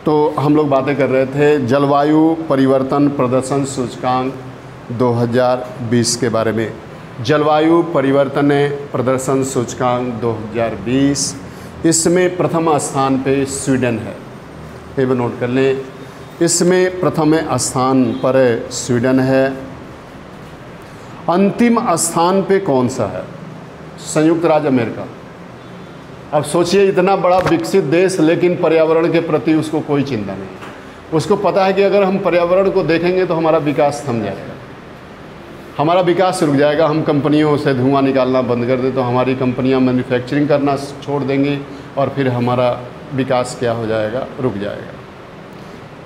तो हम लोग बातें कर रहे थे जलवायु परिवर्तन प्रदर्शन सूचकांक 2020 के बारे में। जलवायु परिवर्तन प्रदर्शन सूचकांक 2020, इसमें प्रथम स्थान पे स्वीडन है। ये भी नोट कर लें, इसमें प्रथम स्थान पर स्वीडन है। अंतिम स्थान पे कौन सा है? संयुक्त राज्य अमेरिका। अब सोचिए, इतना बड़ा विकसित देश, लेकिन पर्यावरण के प्रति उसको कोई चिंता नहीं। उसको पता है कि अगर हम पर्यावरण को देखेंगे तो हमारा विकास थम जाएगा, हमारा विकास रुक जाएगा। हम कंपनियों से धुआं निकालना बंद कर दें तो हमारी कंपनियां मैन्युफैक्चरिंग करना छोड़ देंगी और फिर हमारा विकास क्या हो जाएगा? रुक जाएगा।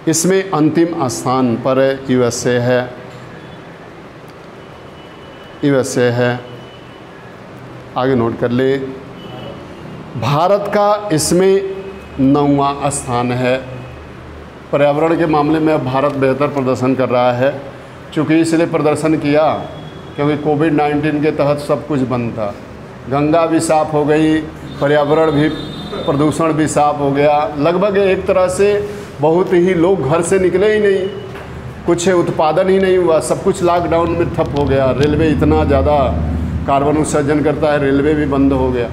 इसमें अंतिम स्थान पर यूएसए है। आगे नोट कर ले। भारत का इसमें 9वां स्थान है। पर्यावरण के मामले में भारत बेहतर प्रदर्शन कर रहा है। चूँकि इसलिए प्रदर्शन किया क्योंकि कोविड-19 के तहत सब कुछ बंद था। गंगा भी साफ़ हो गई, पर्यावरण भी, प्रदूषण भी साफ़ हो गया। लगभग एक तरह से बहुत ही लोग घर से निकले ही नहीं, कुछ उत्पादन ही नहीं हुआ, सब कुछ लॉकडाउन में ठप हो गया। रेलवे इतना ज़्यादा कार्बन उत्सर्जन करता है, रेलवे भी बंद हो गया।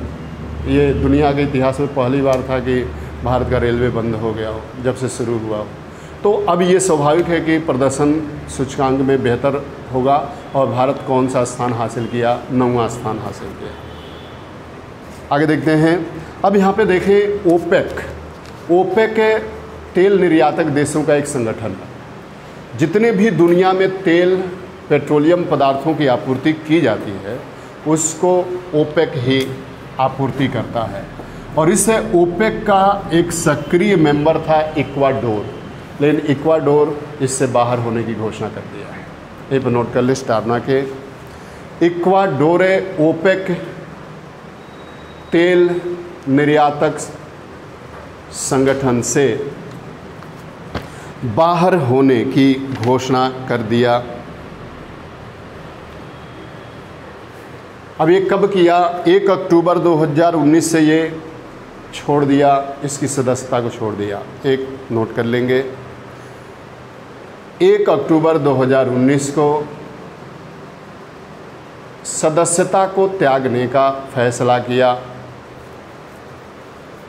ये दुनिया के इतिहास में पहली बार था कि भारत का रेलवे बंद हो गया हो जब से शुरू हुआ हो। तो अब ये स्वाभाविक है कि प्रदर्शन सूचकांक में बेहतर होगा। और भारत कौन सा स्थान हासिल किया? 9वां स्थान हासिल किया। आगे देखते हैं। अब यहाँ पे देखें, ओपेक तेल निर्यातक देशों का एक संगठन है। जितने भी दुनिया में तेल, पेट्रोलियम पदार्थों की आपूर्ति की जाती है उसको ओपेक ही आपूर्ति करता है। और इस ओपेक का एक सक्रिय मेंबर था इक्वाडोर, लेकिन इक्वाडोर इससे बाहर होने की घोषणा कर दिया है। ये पर नोट कर ले स्टारना के। इक्वाडोर ओपेक तेल निर्यातक संगठन से बाहर होने की घोषणा कर दिया। अब ये कब किया? 1 अक्टूबर 2019 से ये छोड़ दिया, इसकी सदस्यता को छोड़ दिया। एक नोट कर लेंगे, 1 अक्टूबर 2019 को सदस्यता को त्यागने का फैसला किया,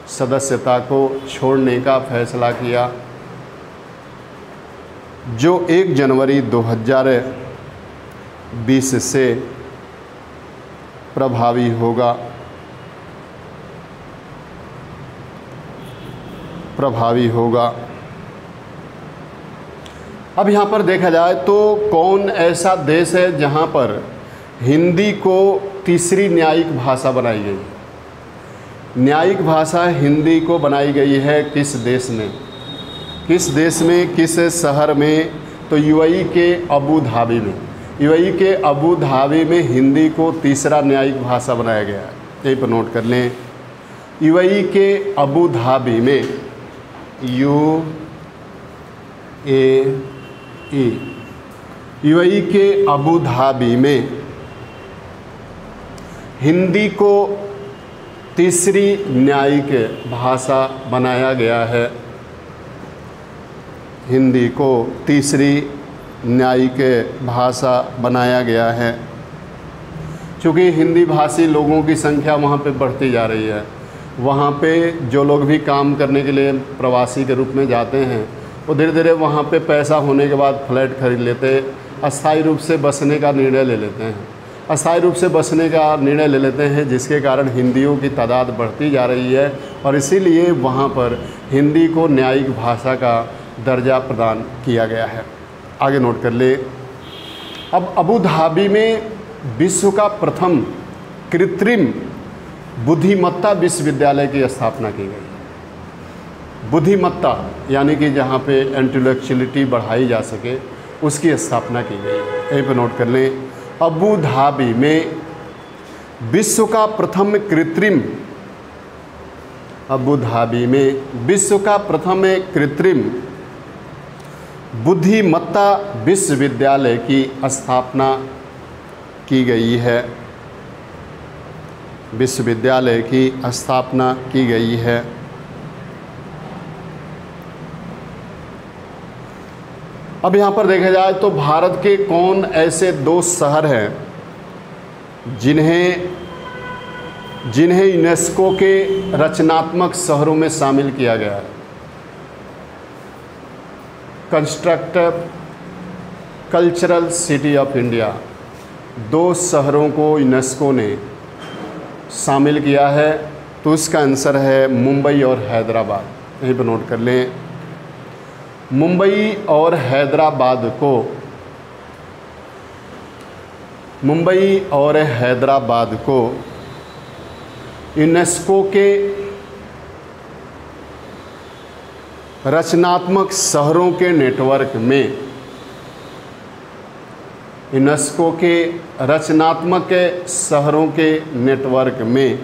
सदस्यता को छोड़ने का फैसला किया, जो 1 जनवरी 2020 से प्रभावी होगा। अब यहाँ पर देखा जाए तो कौन ऐसा देश है जहाँ पर हिंदी को तीसरी न्यायिक भाषा बनाई गई? न्यायिक भाषा हिंदी को बनाई गई है किस देश में? किस शहर में? तो यूएई के अबू धाबी में। यूएई के अबू धाबी में हिंदी को तीसरा न्यायिक भाषा बनाया गया है। यहीं पर नोट कर लें, यूएई के अबू धाबी में, यूएई के अबू धाबी में हिंदी को तीसरी न्यायिक भाषा बनाया गया है। हिंदी को तीसरी न्यायिक भाषा बनाया गया है। चूँकि हिंदी भाषी लोगों की संख्या वहाँ पे बढ़ती जा रही है। वहाँ पे जो लोग भी काम करने के लिए प्रवासी के रूप में जाते हैं वो धीरे धीरे वहाँ पे पैसा होने के बाद फ्लैट खरीद लेते, अस्थायी रूप से बसने का निर्णय ले लेते हैं। जिसके कारण हिंदियों की तादाद बढ़ती जा रही है और इसीलिए वहाँ पर हिंदी को न्यायिक भाषा का दर्जा प्रदान किया गया है। आगे नोट कर ले। अब अबू धाबी में विश्व का प्रथम कृत्रिम बुद्धिमत्ता विश्वविद्यालय की स्थापना की गई। बुद्धिमत्ता यानी कि जहाँ पे इंटेलेक्चुअलिटी बढ़ाई जा सके, उसकी स्थापना की गई। यहीं पर नोट कर लें, अबू धाबी में विश्व का प्रथम कृत्रिम बुद्धिमत्ता विश्वविद्यालय की स्थापना की गई है। अब यहाँ पर देखा जाए तो भारत के कौन ऐसे 2 शहर हैं जिन्हें यूनेस्को के रचनात्मक शहरों में शामिल किया गया है। Constructive cultural city of India, 2 शहरों को यूनेस्को ने शामिल किया है, तो इसका आंसर है मुंबई और हैदराबाद। यहीं पर नोट कर लें, मुंबई और हैदराबाद को यूनेस्को के रचनात्मक शहरों के नेटवर्क में, यूनेस्को के रचनात्मक शहरों के नेटवर्क में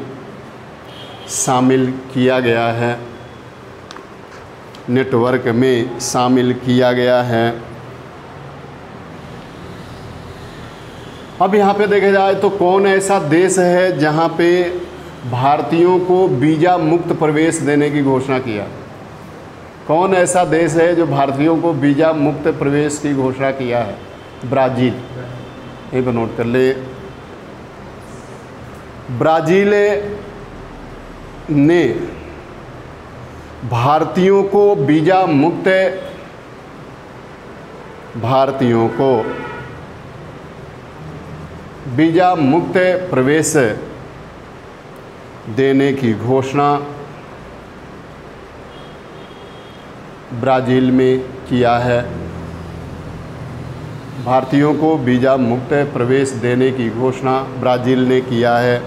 शामिल किया गया है, नेटवर्क में शामिल किया गया है। अब यहाँ पे देखा जाए तो कौन ऐसा देश है जहाँ पे भारतीयों को वीज़ा मुक्त प्रवेश देने की घोषणा किया? कौन ऐसा देश है जो भारतीयों को वीज़ा मुक्त प्रवेश की घोषणा किया है? ब्राज़ील। ये पर नोट कर ले, ब्राज़ील ने भारतीयों को वीज़ा मुक्त प्रवेश देने की घोषणा ब्राज़ील में किया है। भारतीयों को वीज़ा मुक्त प्रवेश देने की घोषणा ब्राज़ील ने किया है।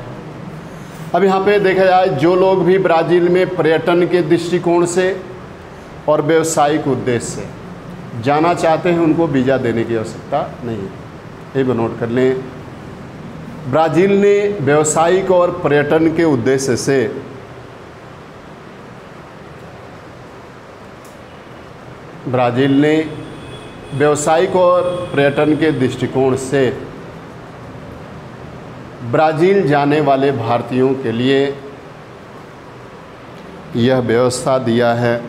अब यहाँ पे देखा जाए, जो लोग भी ब्राज़ील में पर्यटन के दृष्टिकोण से और व्यवसायिक उद्देश्य से जाना चाहते हैं, उनको वीज़ा देने की आवश्यकता नहीं है। ये भी नोट कर लें, ब्राज़ील ने व्यवसायिक और पर्यटन के उद्देश्य से व्यावसायिक और पर्यटन के दृष्टिकोण से ब्राज़ील जाने वाले भारतीयों के लिए यह व्यवस्था दिया है।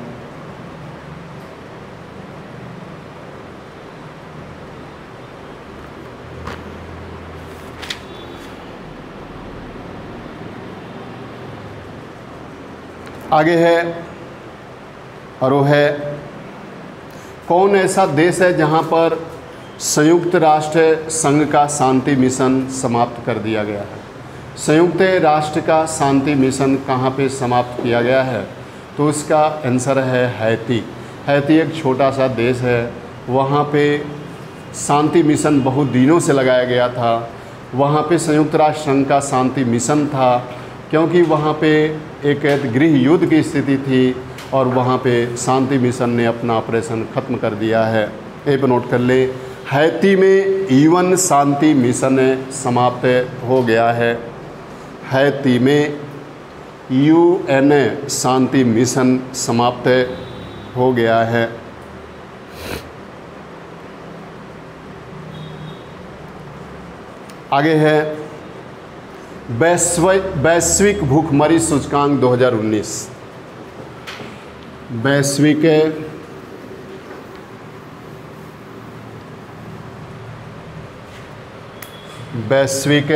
आगे है और वो है, कौन ऐसा देश है जहां पर संयुक्त राष्ट्र संघ का शांति मिशन समाप्त कर दिया गया है? संयुक्त राष्ट्र का शांति मिशन कहाँ पे समाप्त किया गया है? तो इसका आंसर है हैती। हैती एक छोटा सा देश है, वहाँ पे शांति मिशन बहुत दिनों से लगाया गया था। वहाँ पे संयुक्त राष्ट्र संघ का शांति मिशन था, क्योंकि वहाँ पे एक गृह युद्ध की स्थिति थी और वहाँ पे शांति मिशन ने अपना ऑपरेशन ख़त्म कर दिया है। ये पर नोट कर ले, हैती में UN शांति मिशन समाप्त हो गया है। हैती में UN शांति मिशन समाप्त हो गया है। आगे है वैश्विक भूखमरी सूचकांक 2019। वैश्विक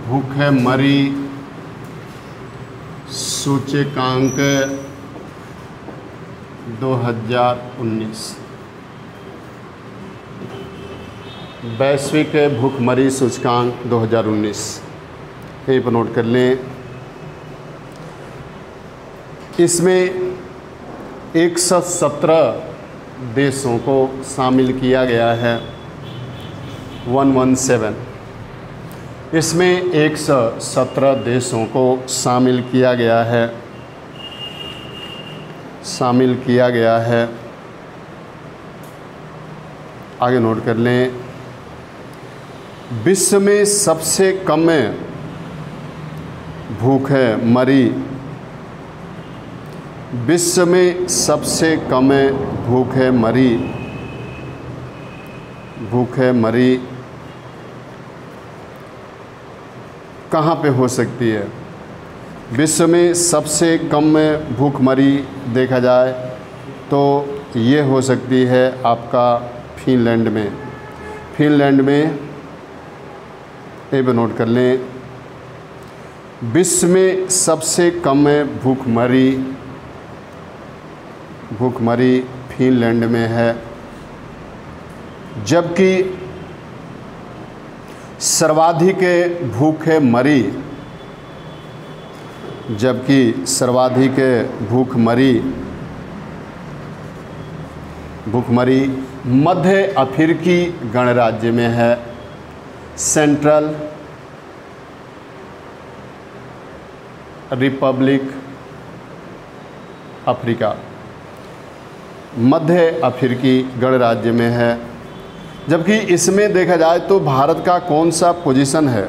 भूखमरी सूचकांक 2019। वैश्विक भूखमरी सूचकांक 2019, यहीं पर नोट कर लें। इसमें 117 देशों को शामिल किया गया है। 117, इसमें 117 देशों को शामिल किया गया है। आगे नोट कर लें, विश्व में सबसे कम भूखमरी, विश्व में सबसे कम भूखमरी कहाँ पे हो सकती है? विश्व में सबसे कम भूखमरी देखा जाए तो ये हो सकती है आपका फिनलैंड में। फिनलैंड में ये भी नोट कर लें, विश्व में सबसे कम भूखमरी फिनलैंड में है, जबकि सर्वाधिक भूखमरी मध्य अफ्रीकी गणराज्य में है, सेंट्रल रिपब्लिक अफ्रीका, मध्य अफ्रीकी गणराज्य में है। जबकि इसमें देखा जाए तो भारत का कौन सा पोजीशन है,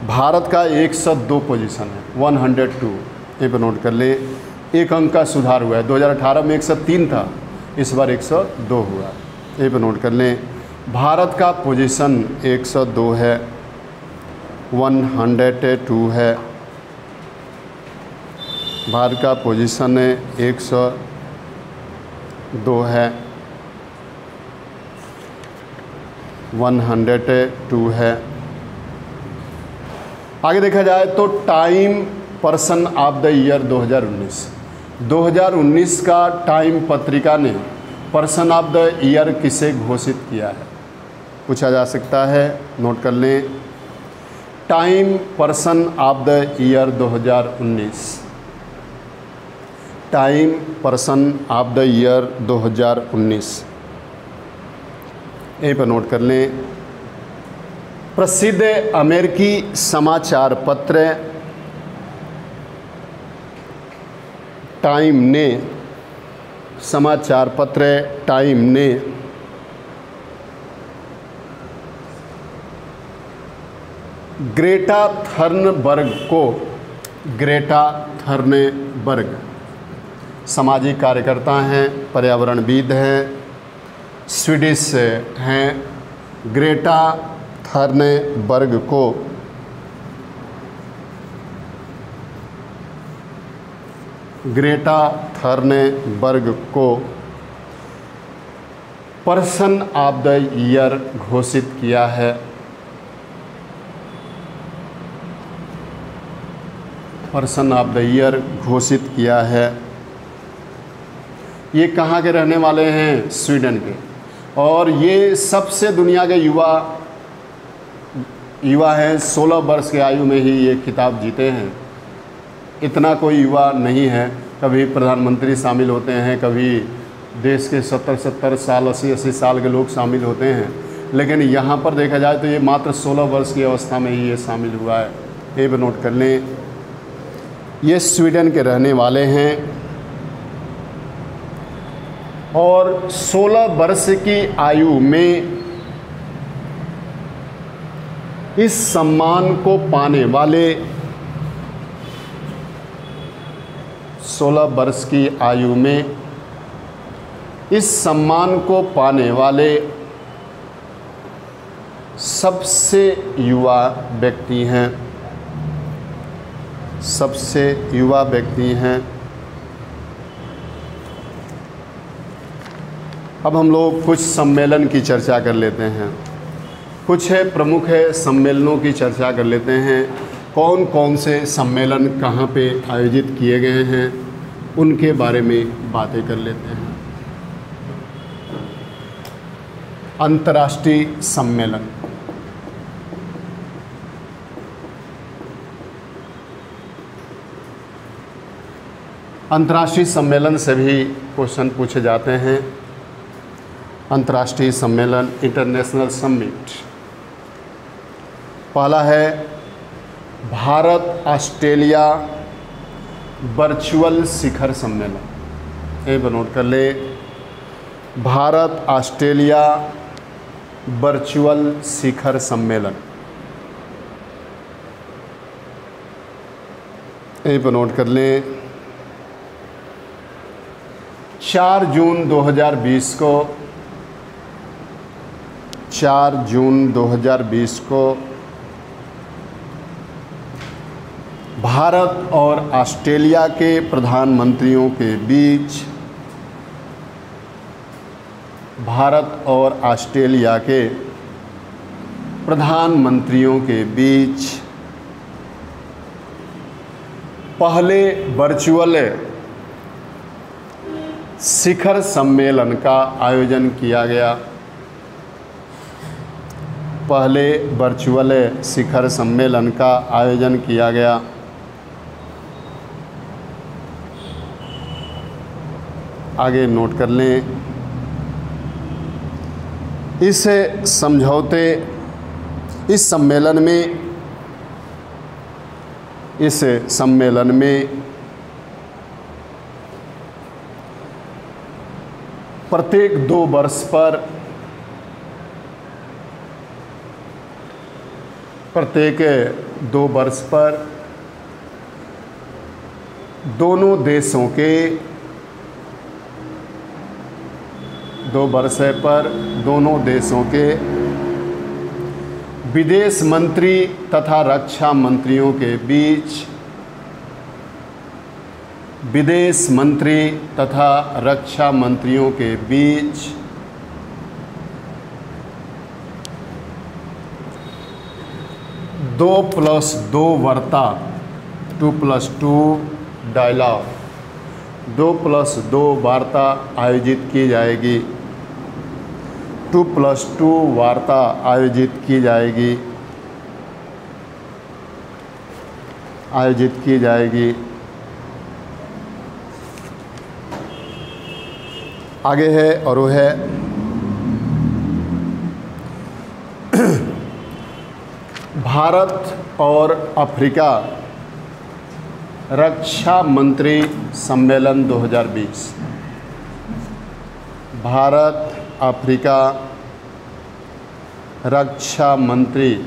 भारत का 102 पोजीशन है, 102। ये पर नोट कर ले, एक अंक का सुधार हुआ है। 2018 में 103 था, इस बार 102 हुआ। ये पर नोट कर लें, भारत का पोजीशन 102 है, 102 है। भारत का पोजीशन 102 है, 102 है। आगे देखा जाए तो time person of the year 2019 का टाइम पत्रिका ने पर्सन ऑफ द ईयर किसे घोषित किया है, पूछा जा सकता है। नोट कर लें, time person of the year 2019, time person of the year 2019। यहीं पर नोट कर लें, प्रसिद्ध अमेरिकी समाचार पत्र टाइम ने ग्रेटा थर्नबर्ग सामाजिक कार्यकर्ता हैं, पर्यावरणविद हैं, स्वीडिश हैं, ग्रेटा थर्नबर्ग को पर्सन ऑफ द ईयर घोषित किया है। पर्सन ऑफ द ईयर घोषित किया है। ये कहाँ के रहने वाले हैं, स्वीडन के, और ये सबसे दुनिया के युवा हैं। 16 वर्ष की आयु में ही ये खिताब जीते हैं। इतना कोई युवा नहीं है, कभी प्रधानमंत्री शामिल होते हैं, कभी देश के 70 साल 80 साल के लोग शामिल होते हैं, लेकिन यहाँ पर देखा जाए तो ये मात्र 16 वर्ष की अवस्था में ही ये शामिल हुआ है। ये भी नोट कर लें, ये स्वीडन के रहने वाले हैं और 16 वर्ष की आयु में इस सम्मान को पाने वाले 16 वर्ष की आयु में इस सम्मान को पाने वाले सबसे युवा व्यक्ति हैं, सबसे युवा व्यक्ति हैं। अब हम लोग कुछ सम्मेलन की चर्चा कर लेते हैं, कुछ प्रमुख सम्मेलनों की चर्चा कर लेते हैं। कौन कौन से सम्मेलन कहाँ पे आयोजित किए गए हैं उनके बारे में बातें कर लेते हैं। अंतर्राष्ट्रीय सम्मेलन, अंतर्राष्ट्रीय सम्मेलन से भी क्वेश्चन पूछे जाते हैं। अंतर्राष्ट्रीय सम्मेलन, इंटरनेशनल समिट। पहला है भारत ऑस्ट्रेलिया वर्चुअल शिखर सम्मेलन। ये नोट कर ले, भारत ऑस्ट्रेलिया वर्चुअल शिखर सम्मेलन। ये नोट कर लें, 4 जून 2020 को 4 जून 2020 को भारत और ऑस्ट्रेलिया के प्रधानमंत्रियों के बीच, भारत और ऑस्ट्रेलिया के प्रधानमंत्रियों के बीच पहले वर्चुअल शिखर सम्मेलन का आयोजन किया गया। पहले वर्चुअल शिखर सम्मेलन का आयोजन किया गया। आगे नोट कर लें, इस समझौते, इस सम्मेलन में प्रत्येक 2 वर्ष पर दोनों देशों के 2 वर्ष पर दोनों देशों के विदेश मंत्री तथा रक्षा मंत्रियों के बीच, विदेश मंत्री तथा रक्षा मंत्रियों के बीच 2+2 वार्ता, 2+2 डायलॉग, 2+2 वार्ता आयोजित की जाएगी। 2+2 वार्ता आयोजित की जाएगी। आगे है और वो है भारत और अफ्रीका रक्षा मंत्री सम्मेलन 2020। भारत अफ्रीका रक्षा मंत्री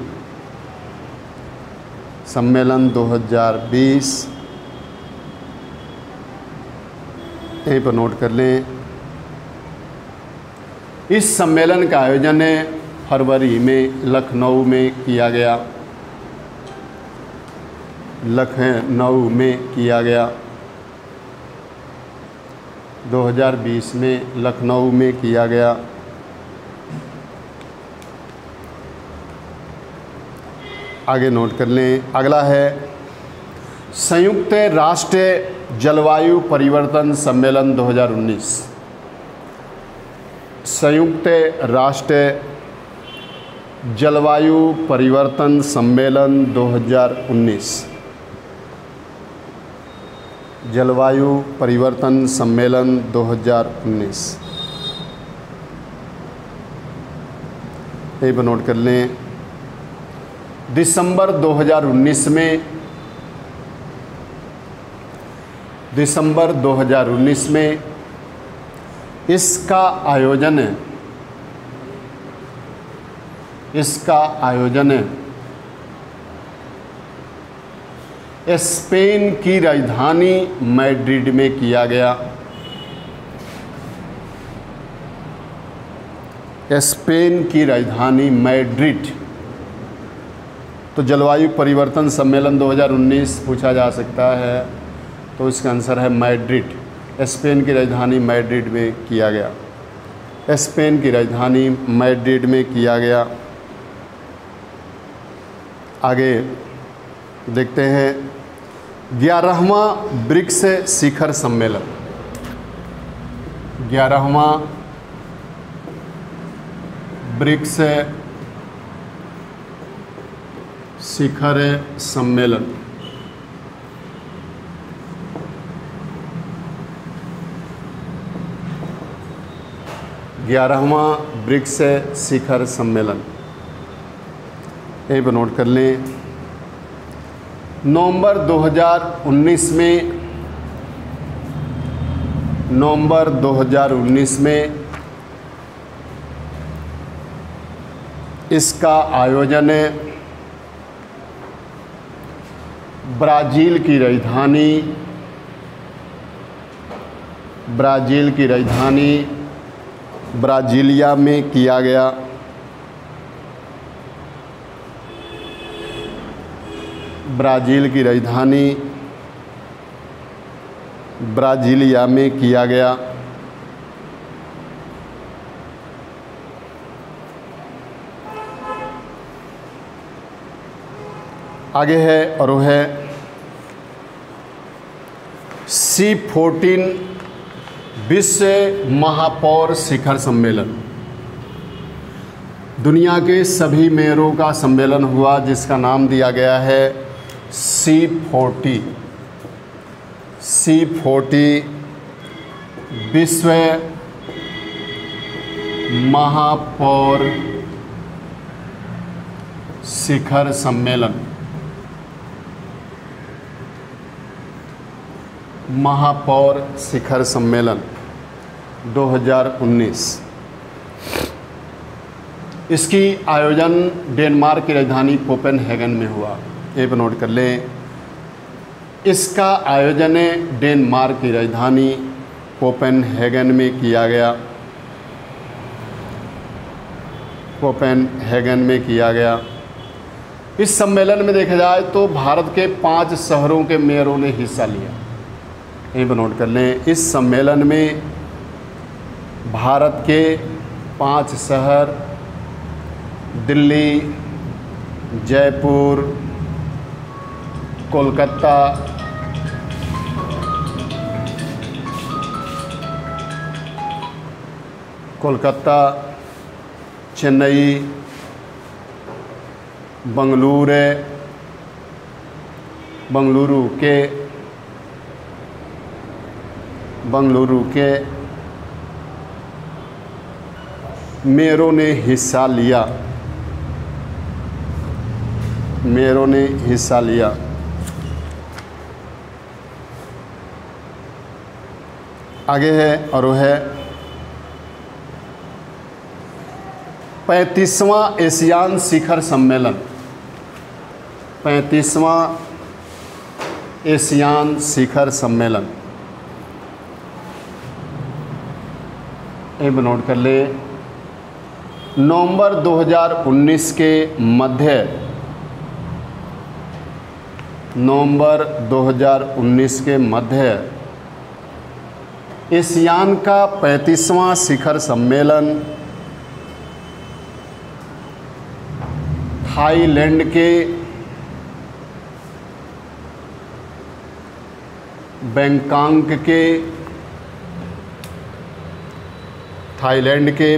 सम्मेलन 2020, यहीं पर नोट कर लें। इस सम्मेलन का आयोजन फरवरी में लखनऊ में किया गया। लखनऊ में किया गया, 2020 में लखनऊ में किया गया। आगे नोट कर लें। अगला है संयुक्त राष्ट्र जलवायु परिवर्तन सम्मेलन 2019। संयुक्त राष्ट्र जलवायु परिवर्तन सम्मेलन 2019। जलवायु परिवर्तन सम्मेलन 2019, यही पर नोट कर लें। दिसंबर 2019 में इसका आयोजन स्पेन की राजधानी मैड्रिड में किया गया। स्पेन की राजधानी मैड्रिड। तो जलवायु परिवर्तन सम्मेलन 2019 पूछा जा सकता है, तो इसका आंसर है मैड्रिड। स्पेन की राजधानी मैड्रिड में किया गया। स्पेन की राजधानी मैड्रिड में किया गया। आगे देखते हैं 11वां ब्रिक्स शिखर सम्मेलन। 11वां ब्रिक्स शिखर सम्मेलन। ग्यारहवां ब्रिक्स शिखर सम्मेलन, यहीं पर नोट कर लें। नवंबर 2019 में इसका आयोजन ब्राज़ील की राजधानी ब्राज़ीलिया में किया गया। ब्राज़ील की राजधानी ब्राज़ीलिया में किया गया। आगे है और वो है C14 विश्व महापौर शिखर सम्मेलन। दुनिया के सभी मेयरों का सम्मेलन हुआ जिसका नाम दिया गया है C40 विश्व महापौर शिखर सम्मेलन। महापौर शिखर सम्मेलन 2019। इसकी आयोजन डेनमार्क की राजधानी कोपेनहेगन में हुआ। ये भी नोट कर लें, इसका आयोजन डेनमार्क की राजधानी कोपेनहेगन में किया गया। कोपेनहेगन में किया गया। इस सम्मेलन में देखा जाए तो भारत के 5 शहरों के मेयरों ने हिस्सा लिया। ये भी नोट कर लें, इस सम्मेलन में भारत के 5 शहर दिल्ली, जयपुर, कोलकाता, चेन्नई, बंगलुरु के मेयरों ने हिस्सा लिया। आगे है और वो है 35वां एशियान शिखर सम्मेलन। 35वां एशियान शिखर सम्मेलन। ये नोट कर ले, नवंबर 2019 के मध्य एशियान का 35वां शिखर सम्मेलन थाईलैंड के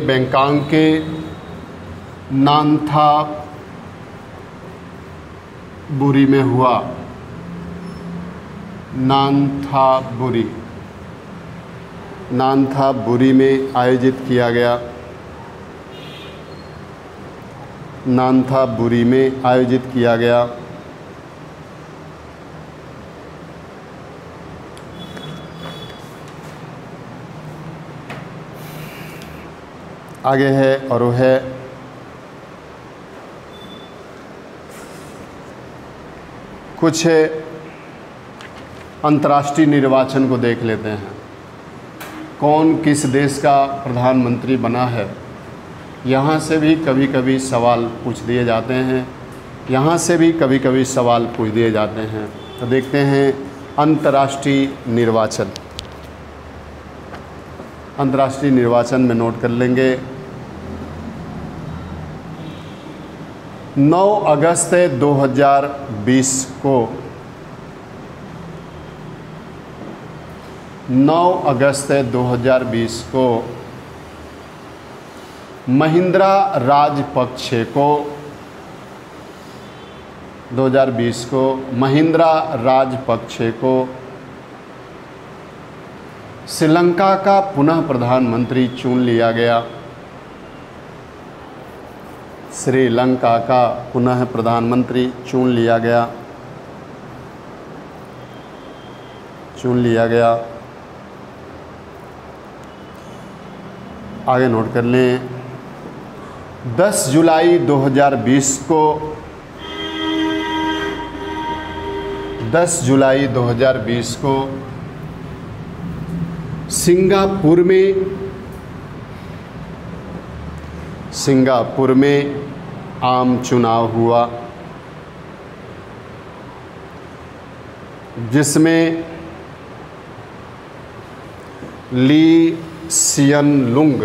बैंकॉक के नानथाबुरी में हुआ। नानथाबुरी में आयोजित किया गया। आगे है और वो है कुछ अंतर्राष्ट्रीय निर्वाचन को देख लेते हैं। कौन किस देश का प्रधानमंत्री बना है, यहाँ से भी कभी कभी सवाल पूछ दिए जाते हैं। तो देखते हैं अंतर्राष्ट्रीय निर्वाचन में नोट कर लेंगे। 9 अगस्त 2020 को महिंद्रा राजपक्षे को श्रीलंका का पुनः प्रधानमंत्री चुन लिया गया। आगे नोट कर लें, 10 जुलाई 2020 को सिंगापुर में आम चुनाव हुआ। जिसमें ली सियन लुंग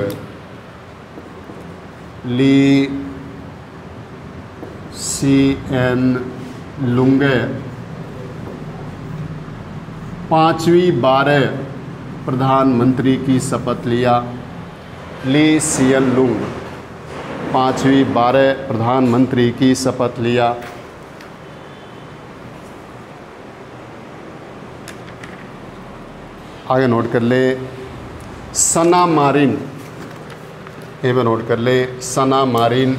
5वीं बार प्रधानमंत्री की शपथ लिया। ली सियन लुंग 5वीं बार प्रधानमंत्री की शपथ लिया। आगे नोट कर ले सना मारिन, ये भी नोट कर ले। सना मारिन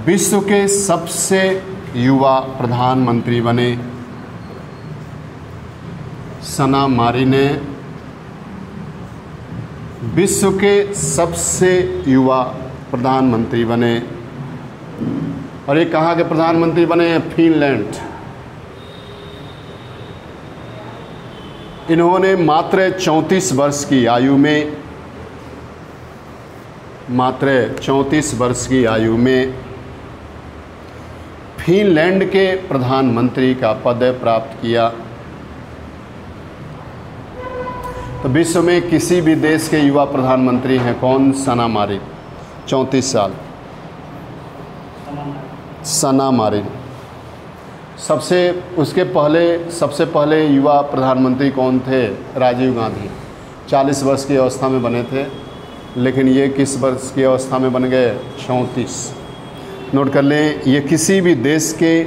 विश्व के सबसे युवा प्रधानमंत्री बने। सना मारिन ने विश्व के सबसे युवा प्रधानमंत्री बने। और ये कहाँ के प्रधानमंत्री बने हैं? फिनलैंड। इन्होंने मात्र 34 वर्ष की आयु में फिनलैंड के प्रधानमंत्री का पद प्राप्त किया। तो विश्व में किसी भी देश के युवा प्रधानमंत्री हैं कौन? सना मारिन, 34 साल। सना मारिन सबसे पहले युवा प्रधानमंत्री कौन थे? राजीव गांधी। 40 वर्ष की अवस्था में बने थे, लेकिन ये किस वर्ष की अवस्था में बन गए? 34। नोट कर लें, ये किसी भी देश के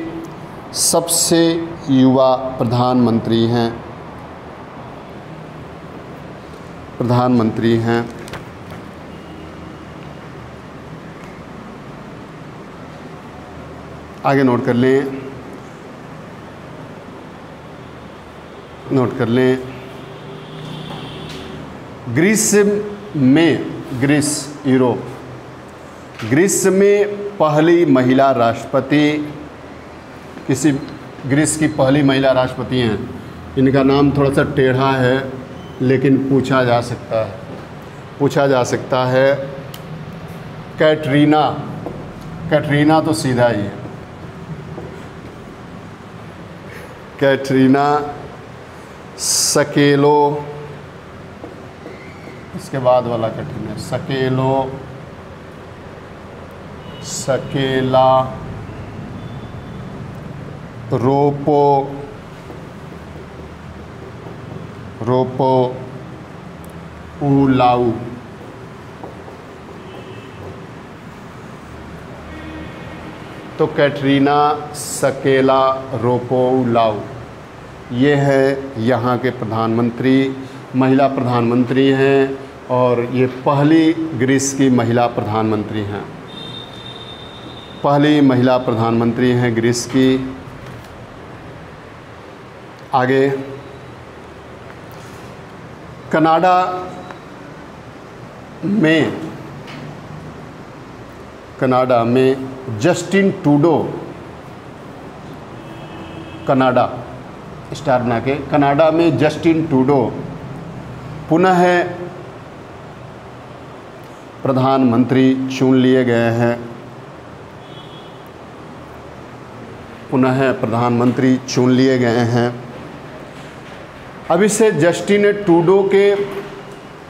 सबसे युवा प्रधानमंत्री हैं। आगे नोट कर लें ग्रीस, यूरोप। ग्रीस में पहली महिला राष्ट्रपति, किसी ग्रीस की पहली महिला राष्ट्रपति हैं। इनका नाम थोड़ा सा टेढ़ा है, लेकिन पूछा जा सकता है। कैटरीना तो सीधा ही है। कैटरीना सकेलो, इसके बाद वाला कठिन है। सकेला रोपो उलाऊ। तो कैटरीना सकेला रोपोउलाऊ ये है यहाँ के प्रधानमंत्री, महिला प्रधानमंत्री हैं, और ये पहली ग्रीस की महिला प्रधानमंत्री हैं। पहली महिला प्रधानमंत्री हैं ग्रीस की। आगे कनाडा में जस्टिन ट्रूडो, कनाडा स्टार बना के, कनाडा में जस्टिन ट्रूडो पुनः प्रधानमंत्री चुन लिए गए हैं। अब इसे जस्टिन ट्रूडो के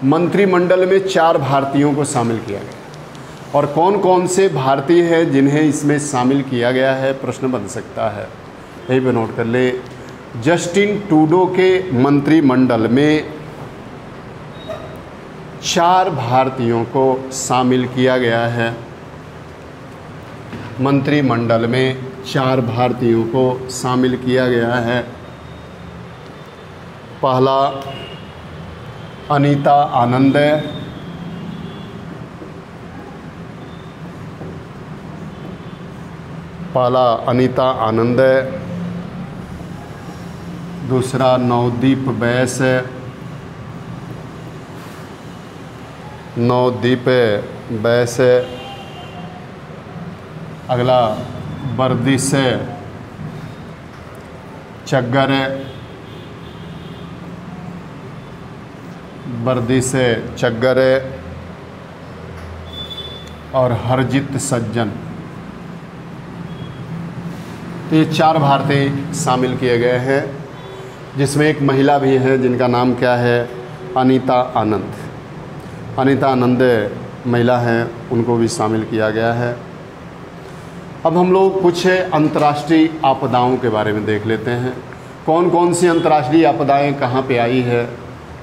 मंत्रिमंडल में 4 भारतीयों को शामिल किया गया। और कौन कौन से भारतीय हैं जिन्हें इसमें शामिल किया गया है, प्रश्न बन सकता है। यही पे नोट कर ले, जस्टिन ट्रूडो के मंत्रिमंडल में 4 भारतीयों को शामिल किया गया है। मंत्रिमंडल में 4 भारतीयों को शामिल किया गया है। पहला अनीता आनंद, दूसरा नवदीप बैस, अगला बर्दिश चग्गर, और हरजीत सज्जन। तो ये 4 भारतीय शामिल किए गए हैं। जिसमें एक महिला भी है जिनका नाम क्या है, अनीता आनंद। अनीता आनंद महिला हैं, उनको भी शामिल किया गया है। अब हम लोग कुछ अंतर्राष्ट्रीय आपदाओं के बारे में देख लेते हैं। कौन कौन सी अंतर्राष्ट्रीय आपदाएं कहाँ पे आई है,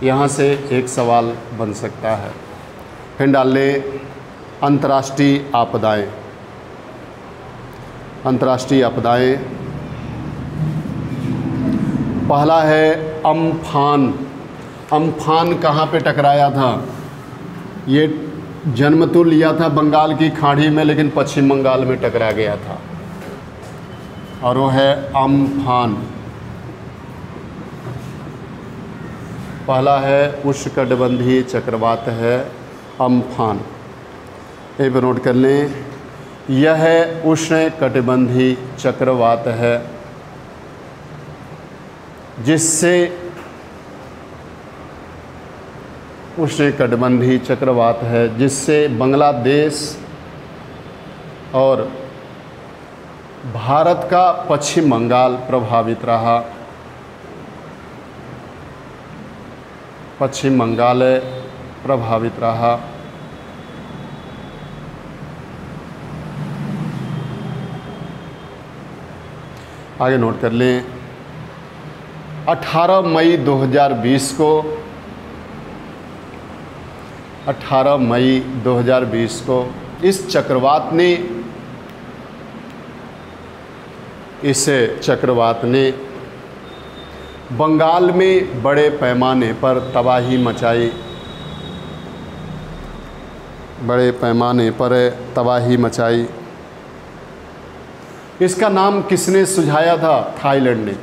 यहाँ से एक सवाल बन सकता है। फिर डाल लें अंतर्राष्ट्रीय आपदाएं। अंतर्राष्ट्रीय आपदाएं, पहला है अम्फान। अम्फान कहाँ पे टकराया था? ये जन्म तो लिया था बंगाल की खाड़ी में, लेकिन पश्चिम बंगाल में टकरा गया था, और वो है अम्फान। पहला है उष्णकटिबंधीय चक्रवात है अम्फान। ये भी नोट कर लें, यह उष्णकटिबंधीय चक्रवात है जिससे उष्णकटिबंधीय चक्रवात है जिससे बांग्लादेश और भारत का पश्चिम बंगाल प्रभावित रहा। पश्चिम बंगाल प्रभावित रहा। आगे नोट कर लें, 18 मई 2020 को 18 मई 2020 को इस चक्रवात ने बंगाल में बड़े पैमाने पर तबाही मचाई। बड़े पैमाने पर तबाही मचाई। इसका नाम किसने सुझाया था? थाईलैंड ने।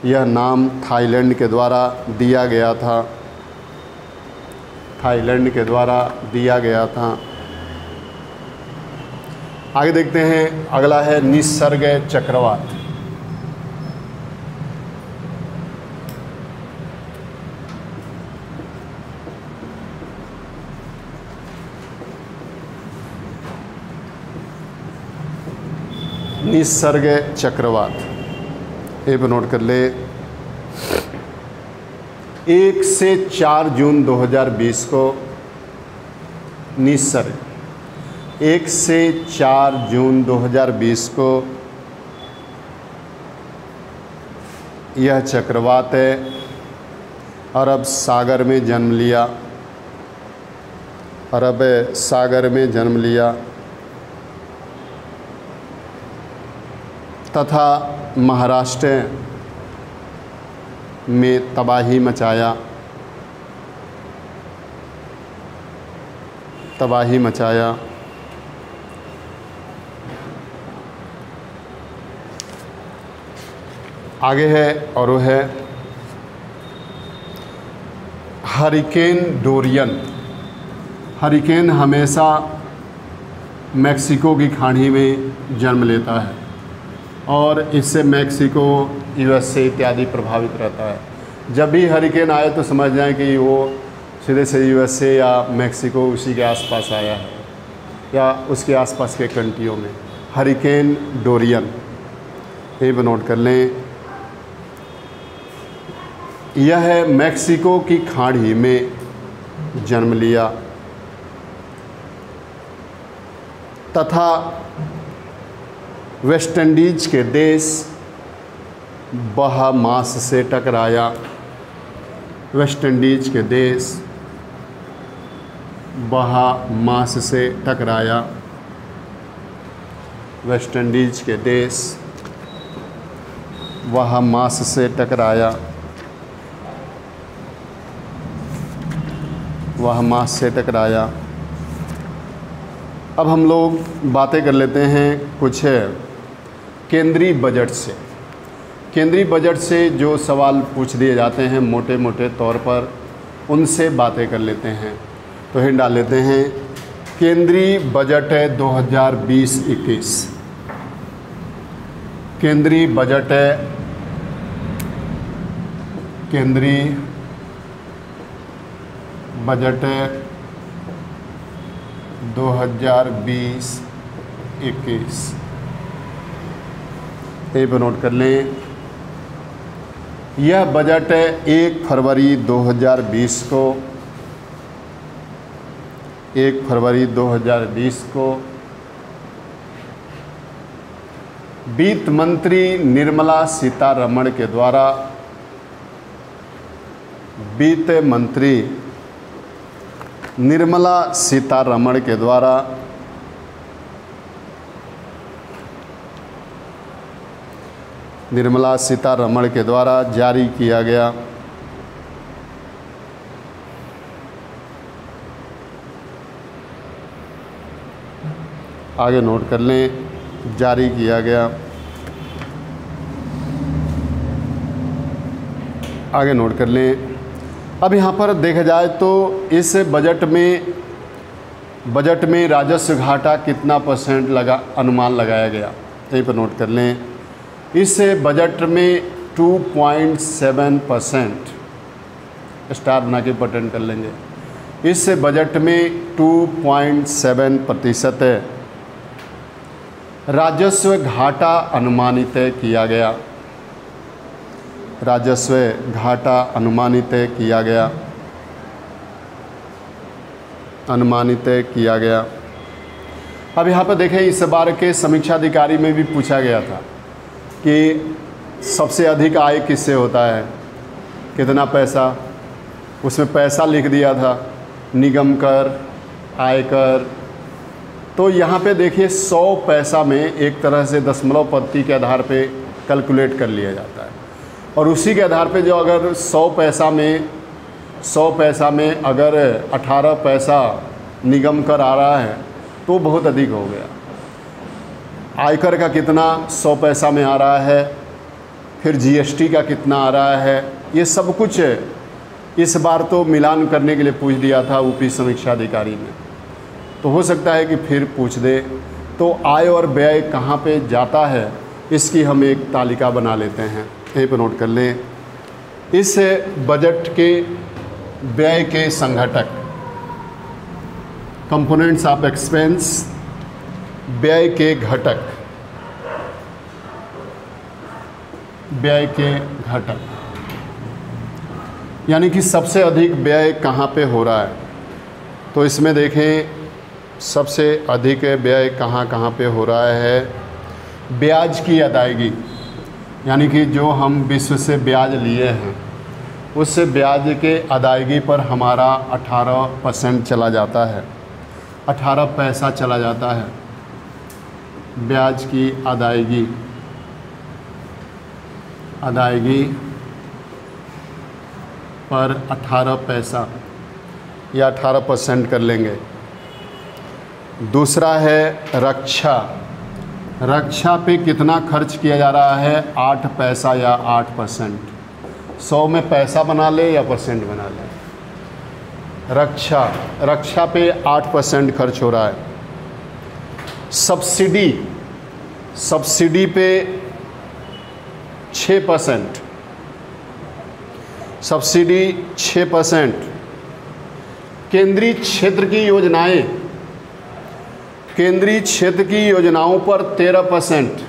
यह नाम थाईलैंड के द्वारा दिया गया था। थाईलैंड के द्वारा दिया गया था। आगे देखते हैं, अगला है निसर्ग चक्रवात। निसर्ग चक्रवात, ये भी नोट कर ले। 1 से 4 जून 2020 को निसर्ग, 1 से 4 जून 2020 को यह चक्रवात अरब सागर में जन्म लिया। अरब सागर में जन्म लिया तथा महाराष्ट्र में तबाही मचाया। तबाही मचाया। आगे है, और वो है हरिकेन डोरियन। हरिकेन हमेशा मैक्सिको की खाड़ी में जन्म लेता है और इससे मैक्सिको, यूएसए इत्यादि प्रभावित रहता है। जब भी हरिकेन आए तो समझ जाएं कि वो सीधे से यूएसए या मैक्सिको उसी के आसपास आया है या उसके आसपास के कंट्रियों में। हरिकेन डोरियन, ये भी नोट कर लें। यह मैक्सिको की खाड़ी में जन्म लिया तथा वेस्ट इंडीज के देश बहामास से टकराया। वेस्ट इंडीज के देश बहामास से टकराया। वेस्ट इंडीज के देश बहामास से टकराया। बहामास से टकराया। अब हम लोग बातें कर लेते हैं कुछ केंद्रीय बजट से। केंद्रीय बजट से जो सवाल पूछ दिए जाते हैं मोटे मोटे तौर पर, उनसे बातें कर लेते हैं। तो हिंट डाल लेते हैं, केंद्रीय बजट 2020-21। केंद्रीय बजट, केंद्रीय बजट 2020-21, ये भी नोट कर लें। यह बजट 1 फरवरी 2020 को वित्त मंत्री निर्मला सीतारमण के द्वारा जारी किया गया। आगे नोट कर लें, जारी किया गया। आगे नोट कर लें। अब यहाँ पर देखा जाए तो इस बजट में राजस्व घाटा कितना % अनुमान लगाया गया, यहीं पर नोट कर लें। इस बजट में 2.7%, स्टार बना के बटन कर लेंगे। इस बजट में 2.7% राजस्व घाटा अनुमानित किया गया। अब यहाँ पर देखें, इस बार के समीक्षा अधिकारी में भी पूछा गया था कि सबसे अधिक आय किससे होता है, कितना पैसा, उसमें पैसा लिख दिया था, निगम कर, आयकर। तो यहाँ पे देखिए 100 पैसा में एक तरह से दशमलव पद्धति के आधार पे कैलकुलेट कर लिया जाता है, और उसी के आधार पे जो अगर 100 पैसा में अगर 18 पैसा निगम कर आ रहा है तो बहुत अधिक हो गया। आयकर का कितना 100 पैसा में आ रहा है, फिर जीएसटी का कितना आ रहा है, ये सब कुछ इस बार तो मिलान करने के लिए पूछ दिया था ऊपरी समीक्षा अधिकारी ने, तो हो सकता है कि फिर पूछ दे। तो आय और व्यय कहाँ पे जाता है, इसकी हम एक तालिका बना लेते हैं, यहीं पर नोट कर लें। इस बजट के व्यय के संघटक, कंपोनेंट्स ऑफ एक्सपेंस, व्यय के घटक, यानी कि सबसे अधिक व्यय कहाँ पे हो रहा है। तो इसमें देखें सबसे अधिक व्यय कहाँ पे हो रहा है। ब्याज की अदायगी, यानी कि जो हम विश्व से ब्याज लिए हैं उस ब्याज के अदायगी पर हमारा 18% चला जाता है, 18 पैसा चला जाता है। ब्याज की अदायगी पर 18 पैसा या 18% कर लेंगे। दूसरा है रक्षा पे कितना खर्च किया जा रहा है, 8 पैसा या 8%। 100 में पैसा बना ले या % बना ले, रक्षा पे 8% खर्च हो रहा है। सब्सिडी पे 6%, 6%। केंद्रीय क्षेत्र की योजनाओं पर 13%।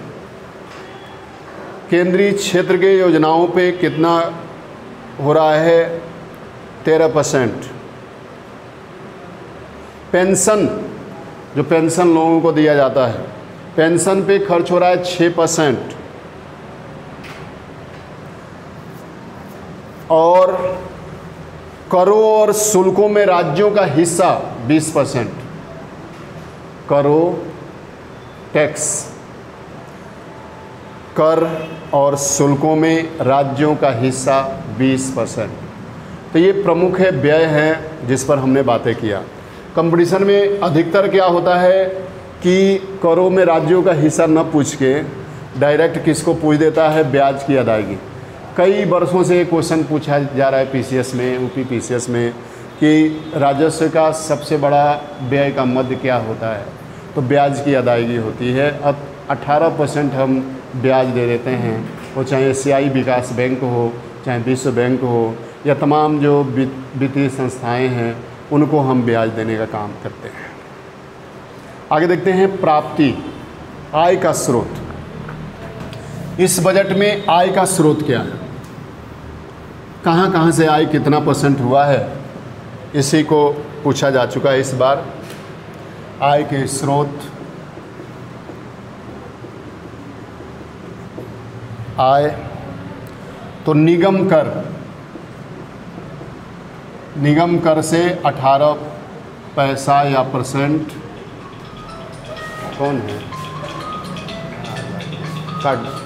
केंद्रीय क्षेत्र के योजनाओं पे कितना हो रहा है, 13%। पेंशन, जो पेंशन लोगों को दिया जाता है, पेंशन पे खर्च हो रहा है 6%। और करों और शुल्कों में राज्यों का हिस्सा 20%। कर और शुल्कों में राज्यों का हिस्सा 20%। तो ये प्रमुख व्यय हैं जिस पर हमने बातें किया। कंपटीशन में अधिकतर क्या होता है कि करों में राज्यों का हिस्सा न पूछ के डायरेक्ट किसको पूछ देता है, ब्याज की अदायगी। कई वर्षों से क्वेश्चन पूछा जा रहा है पीसीएस में, यूपी पीसीएस में, कि राजस्व का सबसे बड़ा व्यय का मद क्या होता है, तो ब्याज की अदायगी होती है। अब 18% हम ब्याज दे देते हैं, वो चाहे एशियाई विकास बैंक हो, चाहे विश्व बैंक हो, या तमाम जो वित्तीय संस्थाएं हैं उनको हम ब्याज देने का काम करते हैं। आगे देखते हैं प्राप्ति, आय का स्रोत। इस बजट में आय का स्रोत क्या है? कहाँ कहाँ से आय कितना % हुआ है, इसी को पूछा जा चुका है इस बार। आय के स्रोत, आय तो निगम कर, निगम कर से 18 पैसा या % कौन है काट,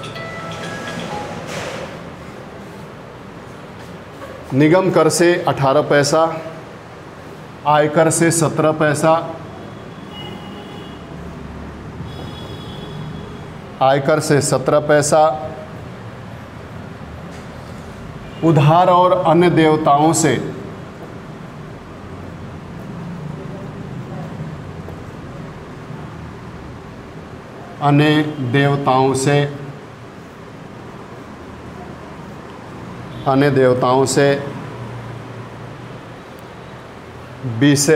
निगम कर से 18 पैसा, आयकर से 17 पैसा, आयकर से 17 पैसा, उधार और अन्य देवताओं से अन्य देवताओं से, अन्य देवताओं से 20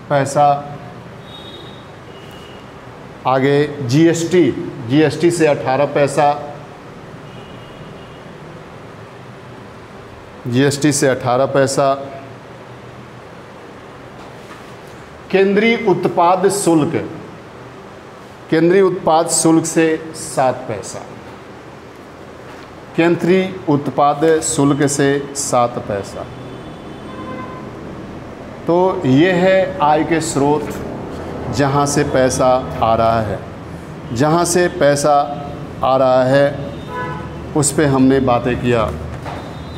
पैसा। आगे जीएसटी, जीएसटी से 18 पैसा, जीएसटी से 18 पैसा। केंद्रीय उत्पाद शुल्क, केंद्रीय उत्पाद शुल्क से 7 पैसा, केंद्रीय उत्पाद शुल्क से 7 पैसा। तो ये है आय के स्रोत, जहाँ से पैसा आ रहा है, जहाँ से पैसा आ रहा है उस पे हमने बातें किया।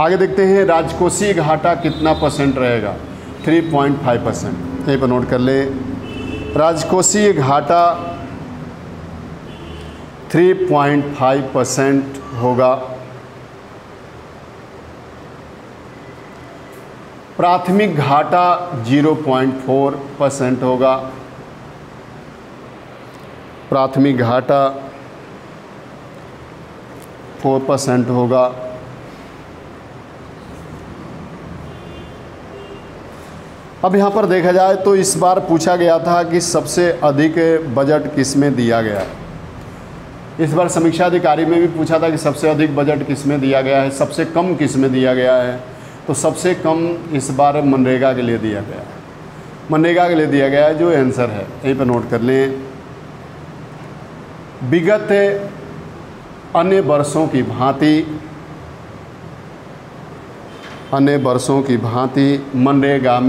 आगे देखते हैं राजकोषीय घाटा कितना % रहेगा, 3.5%। यहीं पर नोट कर ले, राजकोषीय घाटा 3.5% होगा। प्राथमिक घाटा 0.4% होगा, प्राथमिक घाटा 4% होगा। अब यहाँ पर देखा जाए तो इस बार पूछा गया था कि सबसे अधिक बजट किस में दिया गया है। इस बार समीक्षा अधिकारी में भी पूछा था कि सबसे अधिक बजट किस में दिया गया है, सबसे कम किस में दिया गया है। तो सबसे कम इस बार मनरेगा के लिए दिया गया है, मनरेगा के लिए दिया गया है, जो आंसर है। यहीं पर नोट कर लें। विगत अन्य वर्षों की भांति, अन्य वर्षों की भांति मनरेगा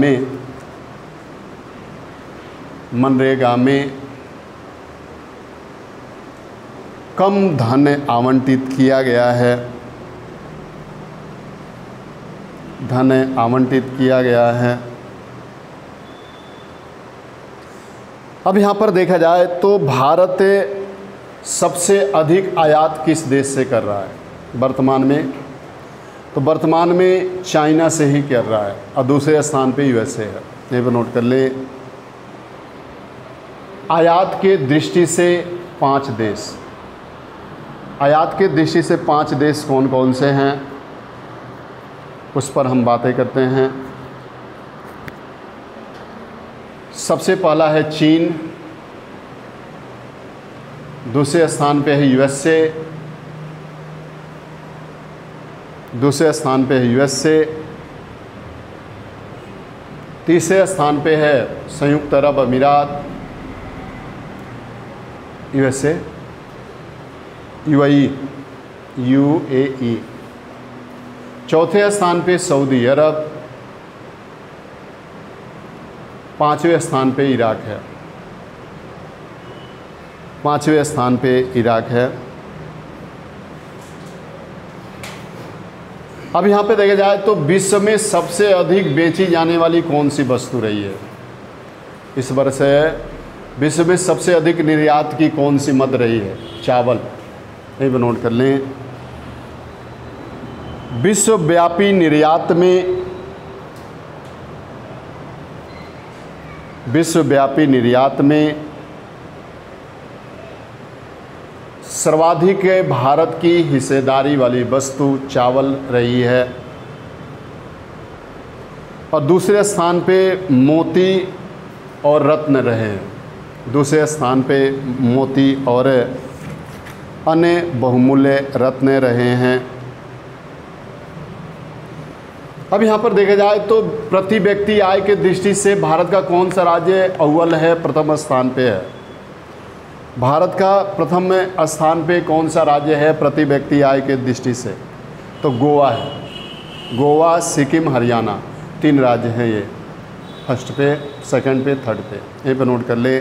में कम धन आवंटित किया गया है, धन आवंटित किया गया है। अब यहाँ पर देखा जाए तो भारत सबसे अधिक आयात किस देश से कर रहा है वर्तमान में? तो वर्तमान में चाइना से ही कर रहा है और दूसरे स्थान पे यूएसए है। यहीं पर नोट कर ले। आयात के दृष्टि से 5 देश, आयात के दृष्टि से 5 देश कौन कौन से हैं उस पर हम बातें करते हैं। सबसे पहला है चीन, दूसरे स्थान पे है यूएसए, दूसरे स्थान पे है यूएसए, तीसरे स्थान पे है संयुक्त अरब अमीरात, यूएसए, यूएई, चौथे स्थान पे सऊदी अरब, 5वें स्थान पे इराक है, 5वें स्थान पे इराक है। अब यहाँ पे देखा जाए तो विश्व में सबसे अधिक बेची जाने वाली कौन सी वस्तु रही है इस वर्ष? विश्व में सबसे अधिक निर्यात की कौन सी मद रही है? चावल। यही पर नोट कर लें। विश्वव्यापी निर्यात में, विश्वव्यापी निर्यात में सर्वाधिक भारत की हिस्सेदारी वाली वस्तु चावल रही है और दूसरे स्थान पे मोती और रत्न रहे हैं। दूसरे स्थान पे मोती और अन्य बहुमूल्य रत्न रहे हैं। अब यहाँ पर देखा जाए तो प्रति व्यक्ति आय के दृष्टि से भारत का कौन सा राज्य अव्वल है, प्रथम स्थान पे है? भारत का प्रथम स्थान पे कौन सा राज्य है प्रति व्यक्ति आय के दृष्टि से? तो गोवा है। गोवा, सिक्किम, हरियाणा, 3 राज्य हैं ये, फर्स्ट पे, सेकंड पे, थर्ड पे। यहीं पर नोट कर ले।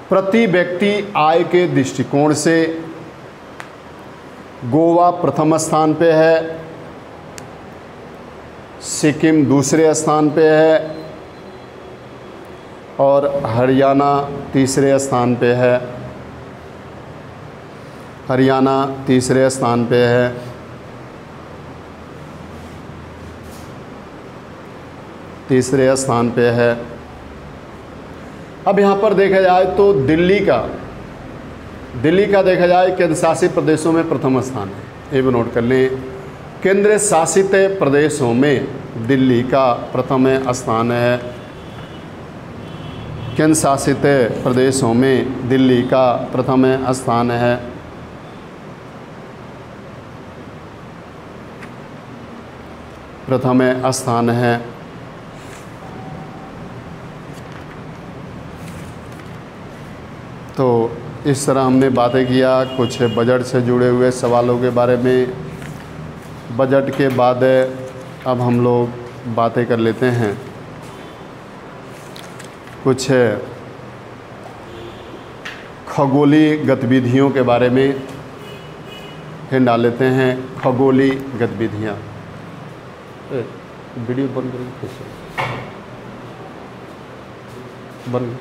प्रति व्यक्ति आय के दृष्टिकोण से गोवा प्रथम स्थान पे है, सिक्किम दूसरे स्थान पे है और हरियाणा तीसरे स्थान पे है। हरियाणा तीसरे स्थान पे है। तीसरे स्थान पे है। अब यहाँ पर देखा जाए तो दिल्ली का देखा जाए केंद्र शासित प्रदेशों में प्रथम स्थान है। ये भी नोट कर लें। केंद्र शासित प्रदेशों में दिल्ली का प्रथम स्थान है। केंद्र शासित प्रदेशों में दिल्ली का प्रथम स्थान है। प्रथम स्थान है। तो इस तरह हमने बातें किया कुछ बजट से जुड़े हुए सवालों के बारे में। बजट के बाद अब हम लोग बातें कर लेते हैं कुछ खगोलीय गतिविधियों के बारे में। फिर डाल लेते हैं खगोलीय गतिविधियाँ। वीडियो बंद करें, बंद।